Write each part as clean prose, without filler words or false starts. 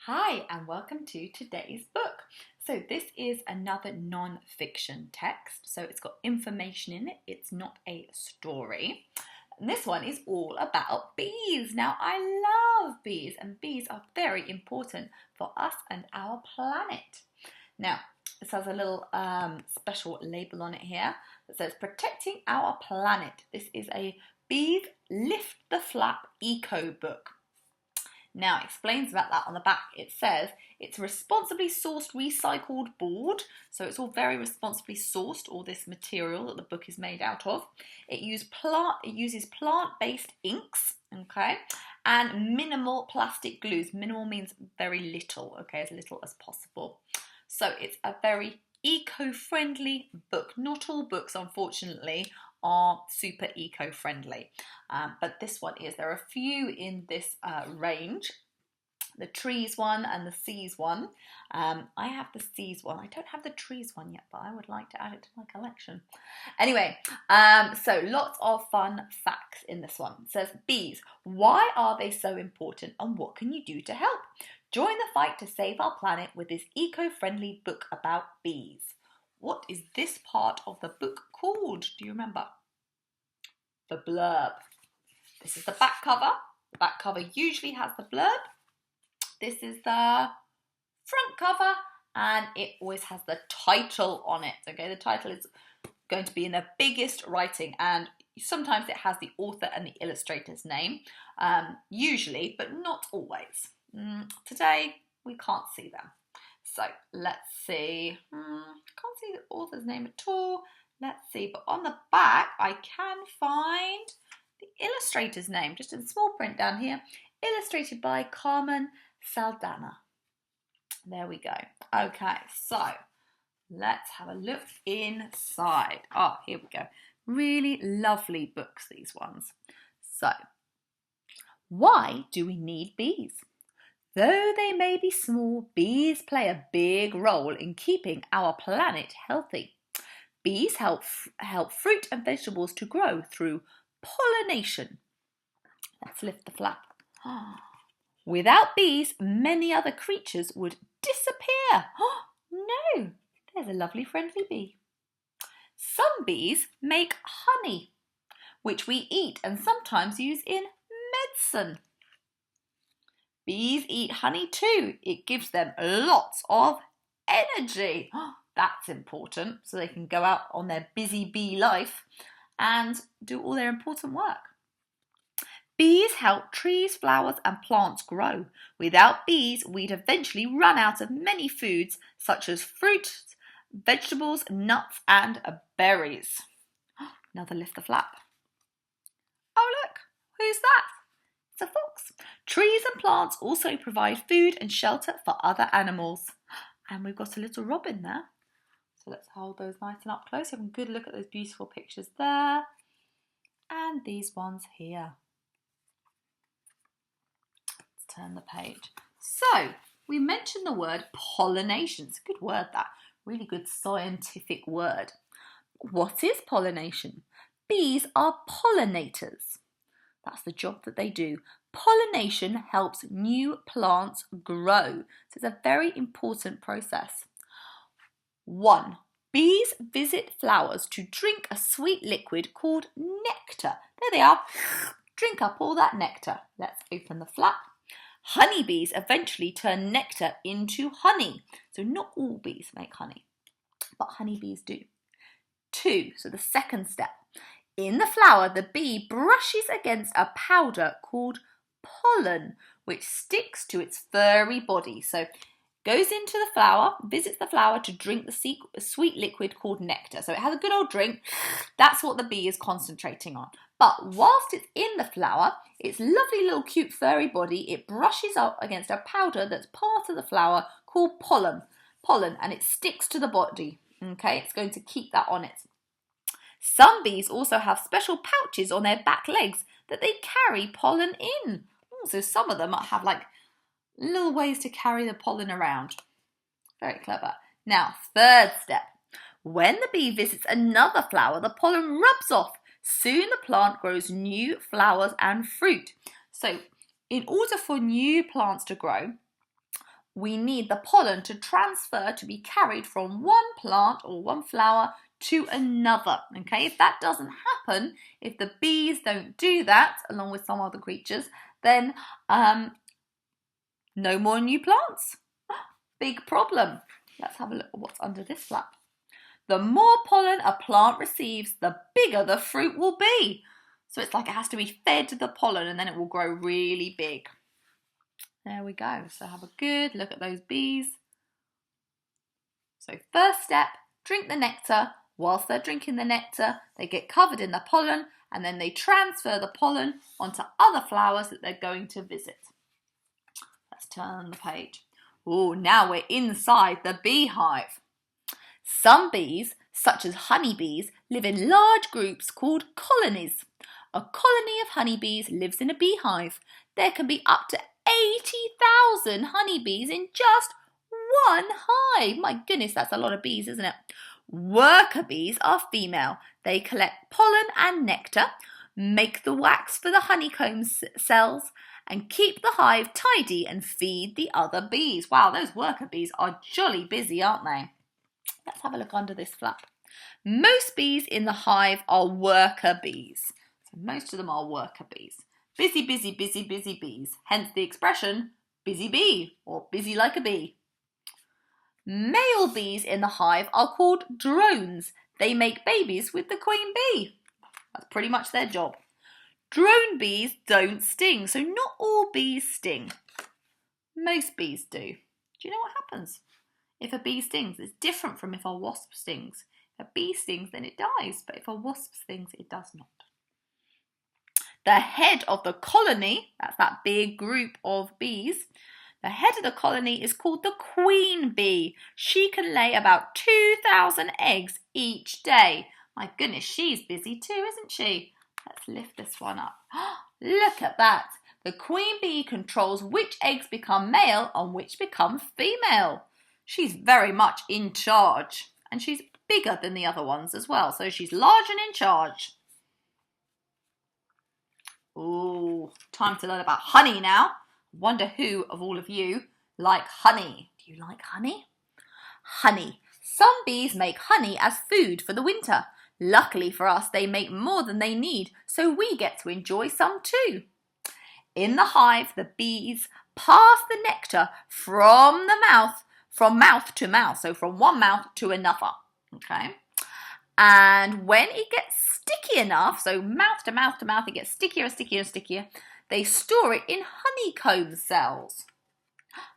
Hi, and welcome to today's book. So, this is another non-fiction text, so it's got information in it, it's not a story. And this one is all about bees. Now, I love bees, and bees are very important for us and our planet. Now, this has a little special label on it here that says protecting our planet. This is a Bees Lift the Flap eco book. Now, it explains about that on the back. It says it's responsibly sourced recycled board. So it's all very responsibly sourced, all this material that the book is made out of. It uses plant-based inks, okay, and minimal plastic glues. Minimal means very little, okay, as little as possible. So it's a very eco-friendly book. Not all books, unfortunately, are super eco-friendly, but this one is. There are a few in this range. The trees one and the seas one. I have the seas one. I don't have the trees one yet, but I would like to add it to my collection. Anyway, so lots of fun facts in this one. It says, bees, why are they so important and what can you do to help? Join the fight to save our planet with this eco-friendly book about bees. What is this part of the book called? Do you remember? The blurb. This is the back cover. The back cover usually has the blurb. This is the front cover, and it always has the title on it. Okay, the title is going to be in the biggest writing, and sometimes it has the author and the illustrator's name, usually, but not always. Today, we can't see them. So let's see. Can't see the author's name at all. Let's see. But on the back, I can find the illustrator's name, just in small print down here. Illustrated by Carmen, Saldana. There we go. Okay, so let's have a look inside. Oh, here we go. Really lovely books, these ones. So, why do we need bees? Though they may be small, bees play a big role in keeping our planet healthy. Bees help fruit and vegetables to grow through pollination. Let's lift the flap. Without bees, many other creatures would disappear. No, there's a lovely friendly bee. Some bees make honey, which we eat and sometimes use in medicine. Bees eat honey too. It gives them lots of energy. That's important, so they can go out on their busy bee life and do all their important work. Bees help trees, flowers and plants grow. Without bees, we'd eventually run out of many foods such as fruits, vegetables, nuts and berries. Another lift the flap. Oh look, who's that? It's a fox. Trees and plants also provide food and shelter for other animals. And we've got a little robin there. So let's hold those nice and up close. Have a good look at those beautiful pictures there. And these ones here. Let's turn the page. So, we mentioned the word pollination. It's a good word, that. Really good scientific word. What is pollination? Bees are pollinators. That's the job that they do. Pollination helps new plants grow. So it's a very important process. 1. Bees visit flowers to drink a sweet liquid called nectar. There they are. Drink up all that nectar. Let's open the flap. Honeybees eventually turn nectar into honey. So not all bees make honey, but honeybees do. 2. So the second step. In the flower, the bee brushes against a powder called pollen, which sticks to its furry body. So goes into the flower, visits the flower to drink the sweet liquid called nectar. So it has a good old drink. That's what the bee is concentrating on. But whilst it's in the flower, its lovely little cute furry body, it brushes up against a powder that's part of the flower called pollen, and it sticks to the body. Okay, it's going to keep that on it. Some bees also have special pouches on their back legs that they carry pollen in. So some of them have like little ways to carry the pollen around. Very clever. Now, third step. When the bee visits another flower, the pollen rubs off. Soon the plant grows new flowers and fruit. So in order for new plants to grow, we need the pollen to transfer, to be carried from one plant or one flower to another. Okay, if that doesn't happen, if the bees don't do that, along with some other creatures, then no more new plants. Big problem. Let's have a look at what's under this flap. The more pollen a plant receives, the bigger the fruit will be. So it's like it has to be fed the pollen and then it will grow really big. There we go. So have a good look at those bees. So first step, drink the nectar. Whilst they're drinking the nectar, they get covered in the pollen and then they transfer the pollen onto other flowers that they're going to visit. Let's turn the page. Oh, now we're inside the beehive. Some bees, such as honeybees, live in large groups called colonies. A colony of honeybees lives in a beehive. There can be up to 80,000 honeybees in just one hive. My goodness, that's a lot of bees, isn't it? Worker bees are female. They collect pollen and nectar, make the wax for the honeycomb cells, and keep the hive tidy and feed the other bees. Wow, those worker bees are jolly busy, aren't they? Let's have a look under this flap. Most bees in the hive are worker bees. So most of them are worker bees. Busy, busy, busy, busy bees. Hence the expression, busy bee, or busy like a bee. Male bees in the hive are called drones. They make babies with the queen bee. That's pretty much their job. Drone bees don't sting, so not all bees sting. Most bees do. Do you know what happens if a bee stings? It's different from if a wasp stings. If a bee stings, then it dies, but if a wasp stings, it does not. The head of the colony, that's that big group of bees, the head of the colony is called the queen bee. She can lay about 2,000 eggs each day. My goodness, she's busy too, isn't she? Let's lift this one up. Look at that. The queen bee controls which eggs become male and which become female. She's very much in charge. And she's bigger than the other ones as well. So she's large and in charge. Ooh, time to learn about honey now. Wonder who of all of you like honey. Do you like honey? Honey. Some bees make honey as food for the winter. Luckily for us, they make more than they need, so we get to enjoy some too. In the hive, the bees pass the nectar from mouth to mouth, so from one mouth to another. Okay. And when it gets sticky enough, so mouth to mouth to mouth, it gets stickier and stickier and stickier, they store it in honeycomb cells.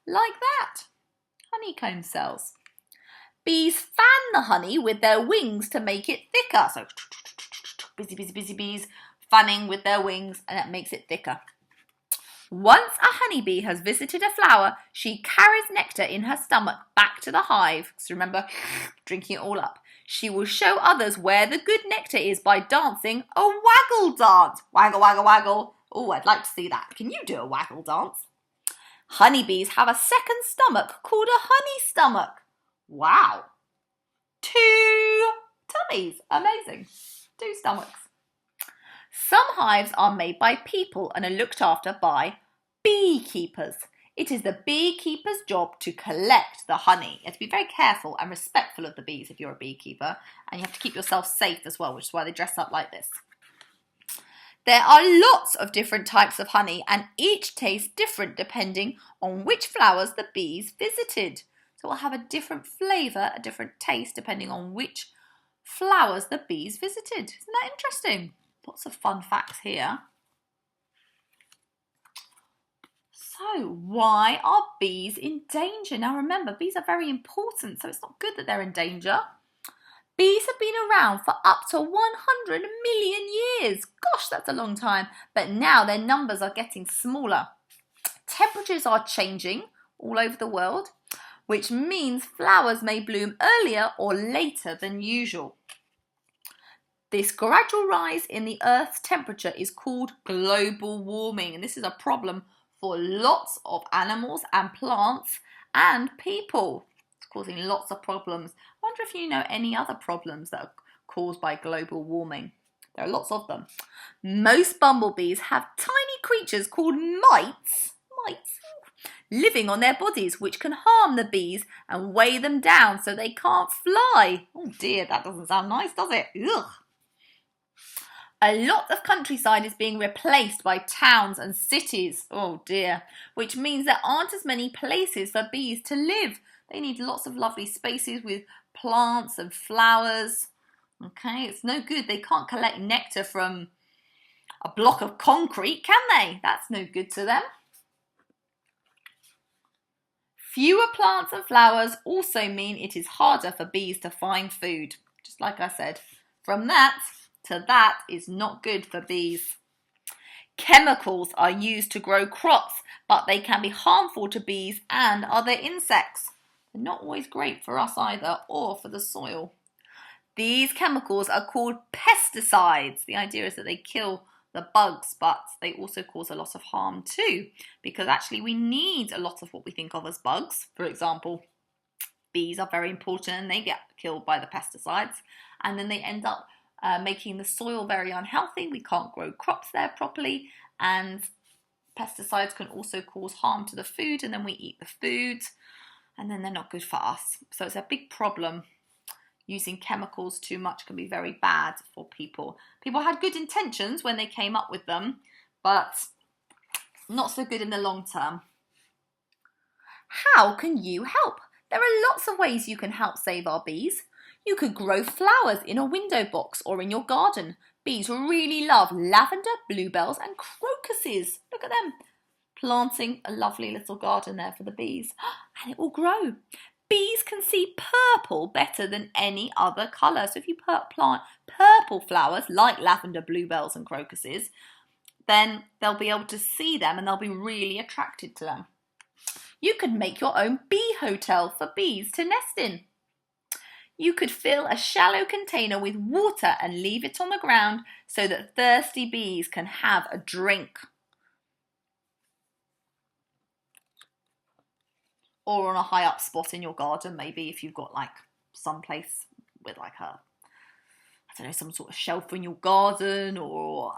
Like that. Honeycomb cells. Bees fan the honey with their wings to make it thicker. So busy, busy, busy bees fanning with their wings, and that makes it thicker. Once a honeybee has visited a flower, she carries nectar in her stomach back to the hive. So remember, drinking it all up. She will show others where the good nectar is by dancing a waggle dance. Waggle, waggle, waggle. Oh, I'd like to see that. Can you do a waggle dance? Honeybees have a second stomach called a honey stomach. Wow. 2 tummies. Amazing. 2 stomachs. Some hives are made by people and are looked after by beekeepers. It is the beekeeper's job to collect the honey. You have to be very careful and respectful of the bees if you're a beekeeper, and you have to keep yourself safe as well, which is why they dress up like this. There are lots of different types of honey, and each tastes different depending on which flowers the bees visited. So we'll have a different flavour, a different taste, depending on which flowers the bees visited. Isn't that interesting? Lots of fun facts here. So, why are bees in danger? Now remember, bees are very important, so it's not good that they're in danger. Bees have been around for up to 100 million years. Gosh, that's a long time. But now their numbers are getting smaller. Temperatures are changing all over the world, which means flowers may bloom earlier or later than usual. This gradual rise in the Earth's temperature is called global warming, and this is a problem for lots of animals and plants and people. It's causing lots of problems. I wonder if you know any other problems that are caused by global warming. There are lots of them. Most bumblebees have tiny creatures called mites. living on their bodies, which can harm the bees and weigh them down so they can't fly. Oh dear, that doesn't sound nice, does it? Ugh. A lot of countryside is being replaced by towns and cities, oh dear, which means there aren't as many places for bees to live. They need lots of lovely spaces with plants and flowers. Okay, it's no good. They can't collect nectar from a block of concrete, can they? That's no good to them. Fewer plants and flowers also mean it is harder for bees to find food. Just like I said, from that to that is not good for bees. Chemicals are used to grow crops, but they can be harmful to bees and other insects. They're not always great for us either, or for the soil. These chemicals are called pesticides. The idea is that they kill the bugs, but they also cause a lot of harm too, because actually we need a lot of what we think of as bugs. For example, bees are very important and they get killed by the pesticides, and then they end up making the soil very unhealthy. We can't grow crops there properly, and pesticides can also cause harm to the food, and then we eat the food and then they're not good for us. So it's a big problem. Using chemicals too much can be very bad for people. People had good intentions when they came up with them, but not so good in the long term. How can you help? There are lots of ways you can help save our bees. You could grow flowers in a window box or in your garden. Bees really love lavender, bluebells and crocuses. Look at them. Planting a lovely little garden there for the bees. And it will grow. Bees can see purple better than any other colour. So if you plant purple flowers like lavender, bluebells and crocuses, then they'll be able to see them and they'll be really attracted to them. You could make your own bee hotel for bees to nest in. You could fill a shallow container with water and leave it on the ground so that thirsty bees can have a drink. Or on a high up spot in your garden, maybe if you've got like some place with like a, I don't know, some sort of shelf in your garden, or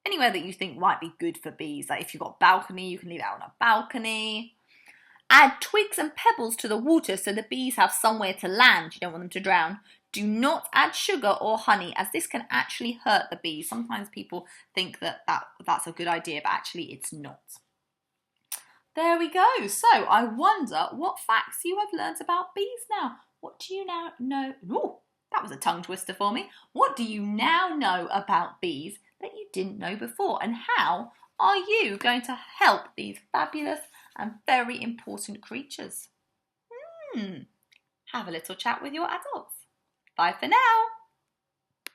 anywhere that you think might be good for bees. Like if you've got a balcony, you can leave it out on a balcony. Add twigs and pebbles to the water so the bees have somewhere to land. You don't want them to drown. Do not add sugar or honey, as this can actually hurt the bees. Sometimes people think that's a good idea, but actually it's not. There we go. So I wonder what facts you have learnt about bees now. What do you now know? Ooh, that was a tongue twister for me. What do you now know about bees that you didn't know before? And how are you going to help these fabulous and very important creatures? Have a little chat with your adults. Bye for now.